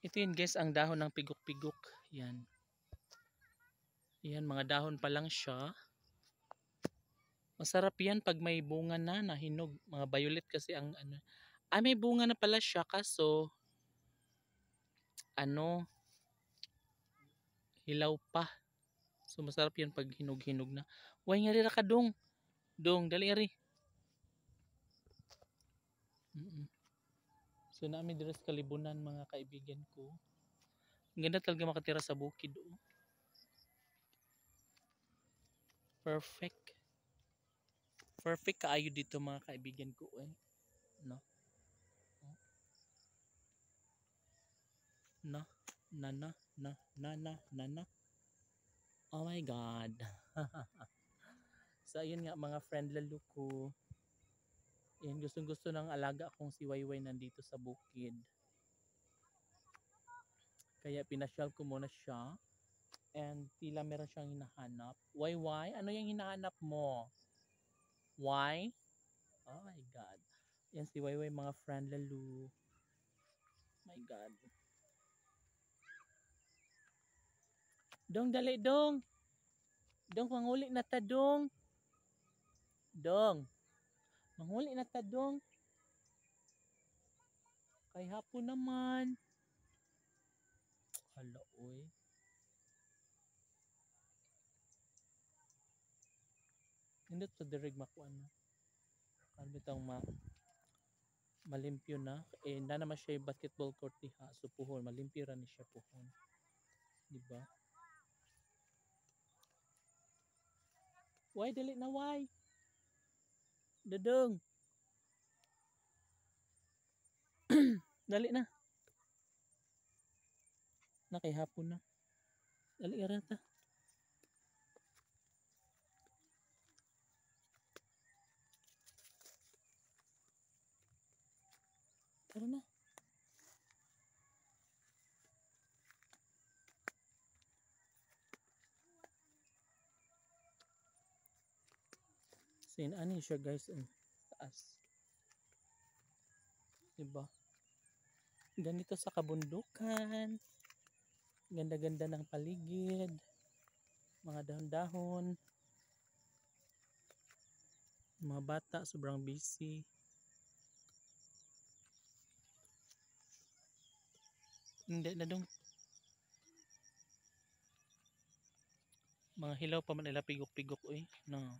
Ito yun guys, ang dahon ng pigok-pigok. Yan. Yan, mga dahon pa lang siya. Masarap yan pag may bunga na nahinog. Mga violet kasi ang ano. Ah, may bunga na pala siya kaso ano, hilaw pa. So masarap yan pag hinog-hinog na. Way nga rira ka dong. Dong, dali ri. So namin dito sa Kalibunan mga kaibigan ko. Ang ganda talaga makatira sa bukid. Oh. Perfect. Perfect kaayo dito mga kaibigan ko. Eh. No? Na, na. Oh my God. So ayun nga mga friend lalo ko. Yan, gustong gusto ng alaga kong si Wayway nandito sa bukid. Kaya pinasyal ko muna siya. And tila meron siyang hinahanap. Wayway, ano yung hinahanap mo? Why? Oh my God. Yan si Wayway mga friend lalo. My God. Dong, dali dong. Dong, manguli na ta dong. Dong. Manguli na ta dong. Kay hapon naman. Hala, oy. Hindi to dirig makuha na. Ano itong malimpyo na. Eh, na naman siya yung basketball court diha. So, puhon. Malimpyo rin siya puhon. Diba? Why, dali na, why? Dudong. Dali na. Nakihapon na. Dali rin ta. Tara na. Sin ani siya guys taas. Diba? Ganito sa kabundukan. Ganda-ganda ng paligid. Mga dahon-dahon. Mga bata sobrang busy. Hindi na dong. Mga hilaw pa man nila pigok-pigok no.